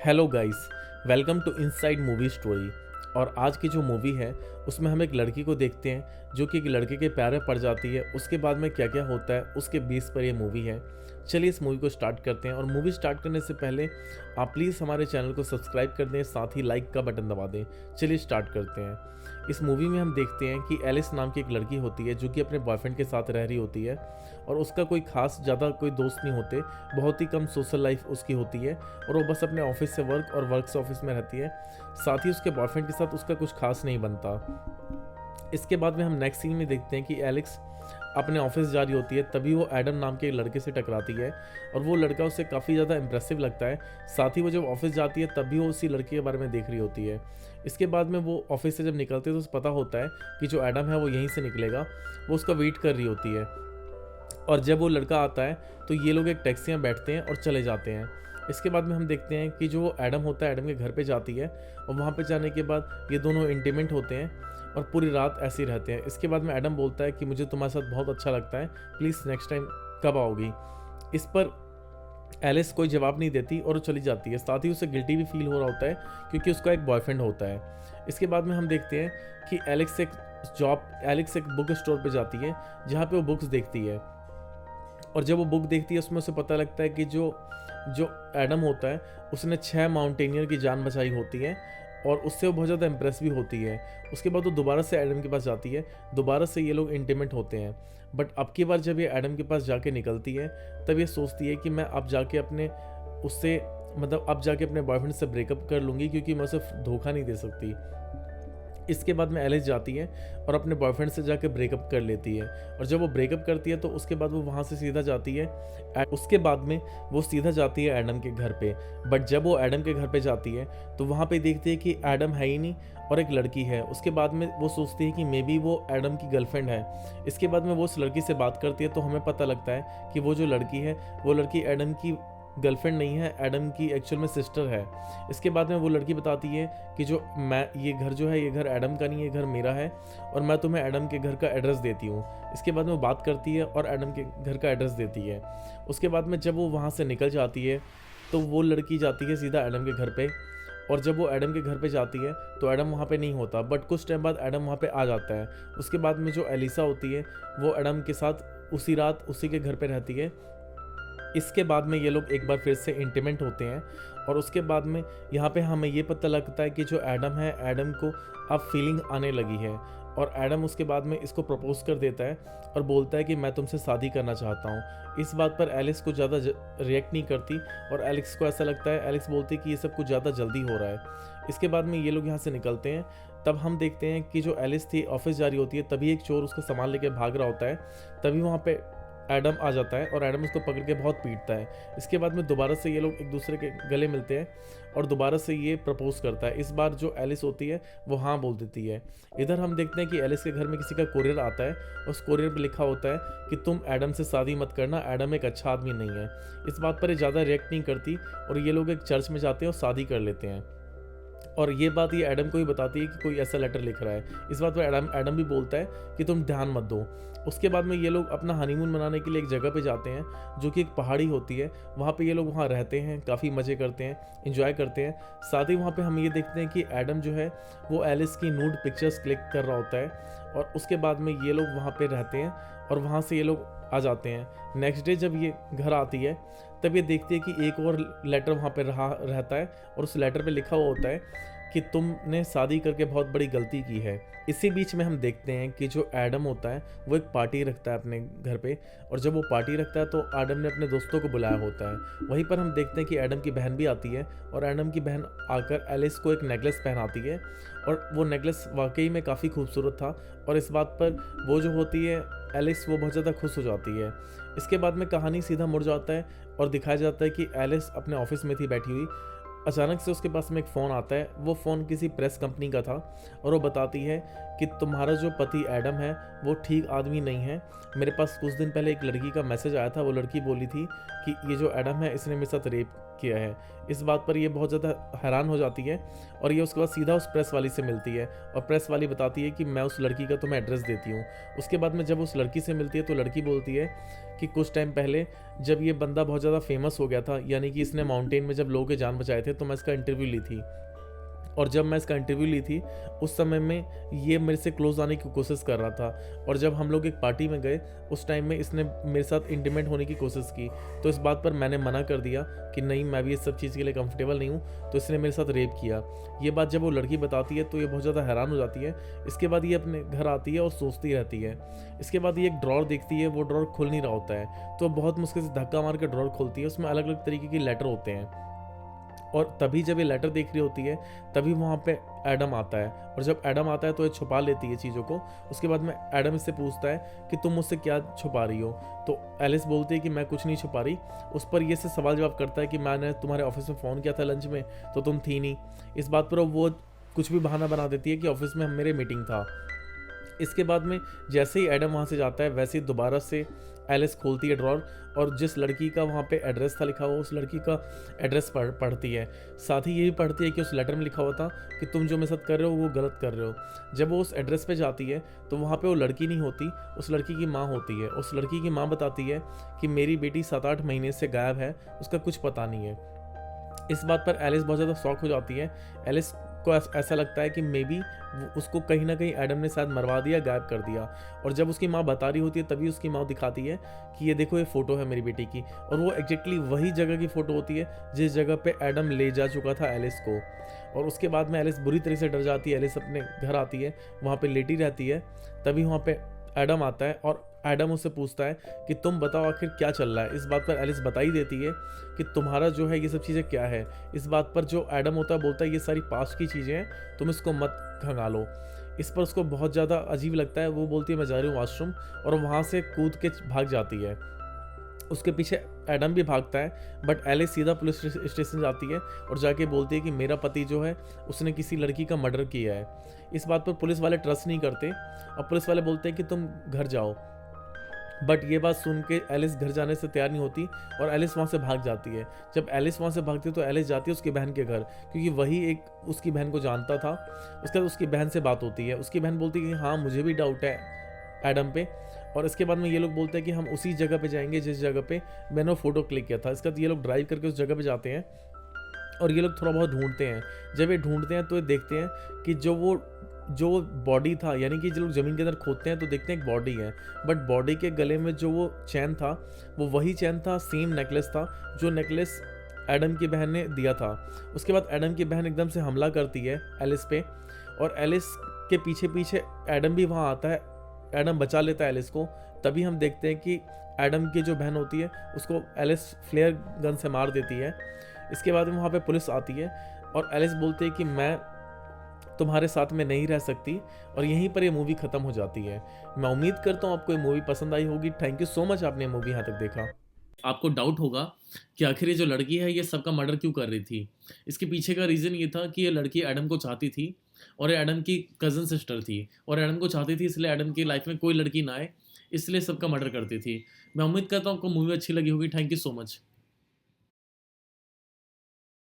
Hello guys, welcome to inside movie story. और आज की जो मूवी है उसमें हम एक लड़की को देखते हैं जो कि एक लड़के के प्यार में पड़ जाती है। उसके बाद में क्या क्या होता है उसके बेस पर ये मूवी है। चलिए इस मूवी को स्टार्ट करते हैं। और मूवी स्टार्ट करने से पहले आप प्लीज़ हमारे चैनल को सब्सक्राइब कर दें, साथ ही लाइक का बटन दबा दें। चलिए स्टार्ट करते हैं। इस मूवी में हम देखते हैं कि एलिस नाम की एक लड़की होती है जो कि अपने बॉयफ्रेंड के साथ रह रही होती है। और उसका कोई खास ज़्यादा कोई दोस्त नहीं होते, बहुत ही कम सोशल लाइफ उसकी होती है। और वो बस अपने ऑफिस से वर्क और वर्क से ऑफिस में रहती है। साथ ही उसके बॉयफ्रेंड के साथ उसका कुछ खास नहीं बनता। इसके बाद में हम नेक्स्ट सीन में देखते हैं कि एलेक्स अपने ऑफिस जा रही होती है, तभी वो एडम नाम के एक लड़के से टकराती है। और वो लड़का उसे काफ़ी ज़्यादा इंप्रेसिव लगता है। साथ ही वो जब ऑफिस जाती है तब भी वो उसी लड़के के बारे में देख रही होती है। इसके बाद में वो ऑफिस से जब निकलती है तो उसे पता होता है कि जो एडम है वो यहीं से निकलेगा। वो उसका वेट कर रही होती है। और जब वो लड़का आता है तो ये लोग एक टैक्सी में बैठते हैं और चले जाते हैं। इसके बाद में हम देखते हैं कि जो एडम होता है एडम के घर पे जाती है। और वहाँ पे जाने के बाद ये दोनों इंटीमेट होते हैं और पूरी रात ऐसे ही रहते हैं। इसके बाद में एडम बोलता है कि मुझे तुम्हारे साथ बहुत अच्छा लगता है, प्लीज़ नेक्स्ट टाइम कब आओगी। इस पर एलिस कोई जवाब नहीं देती और वो चली जाती है। साथ ही उसे गिल्टी भी फील हो रहा होता है क्योंकि उसका एक बॉयफ्रेंड होता है। इसके बाद में हम देखते हैं कि एलेक्स एक बुक स्टोर पे जाती है जहाँ पे वो बुक्स देखती है। और जब वो बुक देखती है उसमें उसे पता लगता है कि जो जो एडम होता है उसने 6 माउंटेनियर की जान बचाई होती है। और उससे वो बहुत ज़्यादा इम्प्रेस भी होती है। उसके बाद वो दोबारा से एडम के पास जाती है। दोबारा से ये लोग इंटीमेट होते हैं। बट अब की बार जब ये एडम के पास जाके निकलती है तब ये सोचती है कि मैं अब जाके अपने उससे अब जाके अपने बॉयफ्रेंड से ब्रेकअप कर लूँगी क्योंकि मैं उसे धोखा नहीं दे सकती। इसके बाद में एलिस जाती है और अपने बॉयफ्रेंड से जाकर ब्रेकअप कर लेती है। और जब वो ब्रेकअप करती है तो उसके बाद वो वहाँ से सीधा जाती है उसके बाद में वो सीधा जाती है एडम के घर पे। बट जब वो एडम के घर पे जाती है तो वहाँ पे देखती है कि एडम है ही नहीं और एक लड़की है। उसके बाद में वो सोचती है कि मे बी वो एडम की गर्लफ्रेंड है। इसके बाद में वो उस लड़की से बात करती है तो हमें पता लगता है कि वो जो लड़की है वो लड़की एडम की गर्लफ्रेंड नहीं है, एडम की एक्चुअल में सिस्टर है। इसके बाद में वो लड़की बताती है कि जो मैं ये घर जो है ये घर एडम का नहीं, ये घर मेरा है और मैं तुम्हें एडम के घर का एड्रेस देती हूँ। इसके बाद में वो बात करती है और एडम के घर का एड्रेस देती है। उसके बाद में जब वो वहाँ से निकल जाती है तो वो लड़की जाती है सीधा एडम के घर पे। और जब वो एडम के घर पे जाती है तो एडम वहाँ पे नहीं होता। बट कुछ टाइम बाद एडम वहाँ पे आ जाता है। उसके बाद में जो एलिसा होती है वो एडम के साथ उसी रात उसी के घर पे रहती है। इसके बाद में ये लोग एक बार फिर से इंटीमेट होते हैं। और उसके बाद में यहाँ पे हमें ये पता लगता है कि जो एडम है एडम को अब फीलिंग आने लगी है। और एडम उसके बाद में इसको प्रपोज कर देता है और बोलता है कि मैं तुमसे शादी करना चाहता हूँ। इस बात पर एलिस को ज़्यादा रिएक्ट नहीं करती और एलेक्स को ऐसा लगता है, एलेक्स बोलती है कि ये सब कुछ ज़्यादा जल्दी हो रहा है। इसके बाद में ये लोग यहाँ से निकलते हैं। तब हम देखते हैं कि जो एलिस थी ऑफिस जा रही होती है, तभी एक चोर उसका सामान लेके भाग रहा होता है। तभी वहाँ पे एडम आ जाता है और एडम उसको पकड़ के बहुत पीटता है। इसके बाद में दोबारा से ये लोग एक दूसरे के गले मिलते हैं और दोबारा से ये प्रपोज करता है। इस बार जो एलिस होती है वो हाँ बोल देती है। इधर हम देखते हैं कि एलिस के घर में किसी का कोरियर आता है। उस कोरियर पे लिखा होता है कि तुम एडम से शादी मत करना, एडम एक अच्छा आदमी नहीं है। इस बात पर ये ज़्यादा रिएक्ट नहीं करती और ये लोग एक चर्च में जाते हैं और शादी कर लेते हैं। और ये बात ये एडम को ही बताती है कि कोई ऐसा लेटर लिख रहा है। इस बात पर एडम भी बोलता है कि तुम ध्यान मत दो। उसके बाद में ये लोग अपना हनीमून मनाने के लिए एक जगह पे जाते हैं जो कि एक पहाड़ी होती है। वहाँ पे ये लोग वहाँ रहते हैं, काफ़ी मज़े करते हैं, इंजॉय करते हैं। साथ ही वहाँ पे हम ये देखते हैं कि एडम जो है वो एलिस की नूड पिक्चर्स क्लिक कर रहा होता है। और उसके बाद में ये लोग वहाँ पे रहते हैं और वहाँ से ये लोग आ जाते हैं। नेक्स्ट डे जब ये घर आती है तब ये देखती है कि एक और लेटर वहाँ पे रहता है और उस लेटर पे लिखा हुआ होता है कि तुमने शादी करके बहुत बड़ी गलती की है। इसी बीच में हम देखते हैं कि जो एडम होता है वो एक पार्टी रखता है अपने घर पे। और जब वो पार्टी रखता है तो एडम ने अपने दोस्तों को बुलाया होता है। वहीं पर हम देखते हैं कि एडम की बहन भी आती है और एडम की बहन आकर एलिस को एक नेकलेस पहनाती है। और वो नेकलेस वाकई में काफ़ी खूबसूरत था और इस बात पर वो जो होती है एलिस वो बहुत ज़्यादा खुश हो जाती है। इसके बाद में कहानी सीधा मुड़ जाता है और दिखाया जाता है कि एलिस अपने ऑफिस में थी बैठी हुई। अचानक से उसके पास में एक फ़ोन आता है। वो फ़ोन किसी प्रेस कंपनी का था और वो बताती है कि तुम्हारा जो पति एडम है वो ठीक आदमी नहीं है। मेरे पास कुछ दिन पहले एक लड़की का मैसेज आया था। वो लड़की बोली थी कि ये जो एडम है इसने मेरे साथ रेप किया है। इस बात पर ये बहुत ज़्यादा हैरान हो जाती है और ये उसके बाद सीधा उस प्रेस वाली से मिलती है और प्रेस वाली बताती है कि मैं उस लड़की का तुम्हें एड्रेस देती हूँ। उसके बाद में जब उस लड़की से मिलती है तो लड़की बोलती है कि कुछ टाइम पहले जब ये बंदा बहुत ज़्यादा फेमस हो गया था, यानी कि इसने माउंटेन में जब लोगों के जान बचाए थे, तो मैं इसका इंटरव्यू ली थी। और जब मैं इसका इंटरव्यू ली थी उस समय में ये मेरे से क्लोज आने की कोशिश कर रहा था और जब हम लोग एक पार्टी में गए उस टाइम में इसने मेरे साथ इंटीमेट होने की कोशिश की। तो इस बात पर मैंने मना कर दिया कि नहीं, मैं भी इस सब चीज़ के लिए कंफर्टेबल नहीं हूँ। तो इसने मेरे साथ रेप किया। ये बात जब वो लड़की बताती है तो ये बहुत ज़्यादा हैरान हो जाती है। इसके बाद ये अपने घर आती है और सोचती रहती है। इसके बाद ये एक ड्रॉर देखती है, वो ड्रॉर खुल नहीं रहा होता है, तो बहुत मुश्किल से धक्का मार कर ड्रॉर खोलती है। उसमें अलग अलग तरीके के लेटर होते हैं और तभी जब ये लेटर देख रही होती है तभी वहाँ पे एडम आता है और जब एडम आता है तो ये छुपा लेती है चीज़ों को। उसके बाद में एडम इससे पूछता है कि तुम मुझसे क्या छुपा रही हो। तो एलिस बोलती है कि मैं कुछ नहीं छुपा रही। उस पर ये से सवाल जवाब करता है कि मैंने तुम्हारे ऑफिस में फ़ोन किया था लंच में तो तुम थी नहीं। इस बात पर वो कुछ भी बहाना बना देती है कि ऑफिस में मेरे मीटिंग था। इसके बाद में जैसे ही एडम वहाँ से जाता है वैसे ही दोबारा से एलिस खोलती है ड्रॉर और जिस लड़की का वहाँ पे एड्रेस था लिखा हुआ उस लड़की का एड्रेस पढ़ती है। साथ ही ये भी पढ़ती है कि उस लेटर में लिखा हुआ था कि तुम जो मेरे साथ कर रहे हो वो गलत कर रहे हो। जब वो उस एड्रेस पे जाती है तो वहाँ पे वो लड़की नहीं होती, उस लड़की की माँ होती है। उस लड़की की माँ बताती है कि मेरी बेटी 7-8 महीने से गायब है, उसका कुछ पता नहीं है। इस बात पर एलिस बहुत ज़्यादा शॉक हो जाती है। एलिस को ऐसा लगता है कि मे बी उसको कहीं ना कहीं एडम ने शायद मरवा दिया, गायब कर दिया। और जब उसकी माँ बता रही होती है तभी उसकी माँ दिखाती है कि ये देखो ये फ़ोटो है मेरी बेटी की, और वो एग्जैक्टली वही जगह की फ़ोटो होती है जिस जगह पे एडम ले जा चुका था एलिस को। और उसके बाद में एलिस बुरी तरह से डर जाती है। एलिस अपने घर आती है, वहाँ पे लेटी रहती है। तभी वहाँ पे एडम आता है और एडम उससे पूछता है कि तुम बताओ आखिर क्या चल रहा है। इस बात पर एलिस बता ही देती है कि तुम्हारा जो है ये सब चीज़ें क्या है। इस बात पर जो एडम होता है बोलता है ये सारी पास्ट की चीज़ें हैं, तुम इसको मत खंगालो। इस पर उसको बहुत ज़्यादा अजीब लगता है। वो बोलती है मैं जा रही हूँ वॉशरूम, और वहाँ से कूद के भाग जाती है। उसके पीछे एडम भी भागता है, बट एलिस सीधा पुलिस स्टेशन जाती है और जाके बोलती है कि मेरा पति जो है उसने किसी लड़की का मर्डर किया है। इस बात पर पुलिस वाले ट्रस्ट नहीं करते और पुलिस वाले बोलते हैं कि तुम घर जाओ। बट ये बात सुन के एलिस घर जाने से तैयार नहीं होती और एलिस वहाँ से भाग जाती है। जब एलिस वहाँ से भागती है तो एलिस जाती है उसकी बहन के घर, क्योंकि वही एक उसकी बहन को जानता था। उसके बाद उसकी बहन से बात होती है। उसकी बहन बोलती है कि हाँ मुझे भी डाउट है एडम पे। और इसके बाद में ये लोग बोलते हैं कि हम उसी जगह पे जाएंगे जिस जगह पे मैंने वो फोटो क्लिक किया था। इसके बाद ये लोग ड्राइव करके उस जगह पे जाते हैं और ये लोग थोड़ा बहुत ढूंढते हैं। जब ये ढूंढते हैं तो ये देखते हैं कि जो बॉडी था, यानी कि जो लोग ज़मीन के अंदर खोदते हैं तो देखते हैं एक बॉडी है, बट बॉडी के गले में जो वो चैन था वो वही चैन था, सेम नेकलेस था जो नेकलेस एडम की बहन ने दिया था। उसके बाद एडम की बहन एकदम से हमला करती है एलिस पे और एलिस के पीछे पीछे एडम भी वहाँ आता है। एडम बचा लेता है एलिस को। तभी हम देखते हैं कि एडम की जो बहन होती है उसको एलिस फ्लेयर गन से मार देती है। इसके बाद वहाँ पे पुलिस आती है और एलिस बोलती है कि मैं तुम्हारे साथ में नहीं रह सकती, और यहीं पर ये मूवी खत्म हो जाती है। मैं उम्मीद करता हूँ आपको ये मूवी पसंद आई होगी। थैंक यू सो मच, आपने ये मूवी यहाँ तक देखा। आपको डाउट होगा कि आखिर ये जो लड़की है ये सबका मर्डर क्यों कर रही थी। इसके पीछे का रीज़न ये था कि ये लड़की एडम को चाहती थी और ये एडम की कज़न सिस्टर थी और एडम को चाहती थी, इसलिए एडम की लाइफ में कोई लड़की ना आए, इसलिए सबका मर्डर करती थी। मैं उम्मीद करता हूँ आपको मूवी अच्छी लगी होगी। Thank you so much.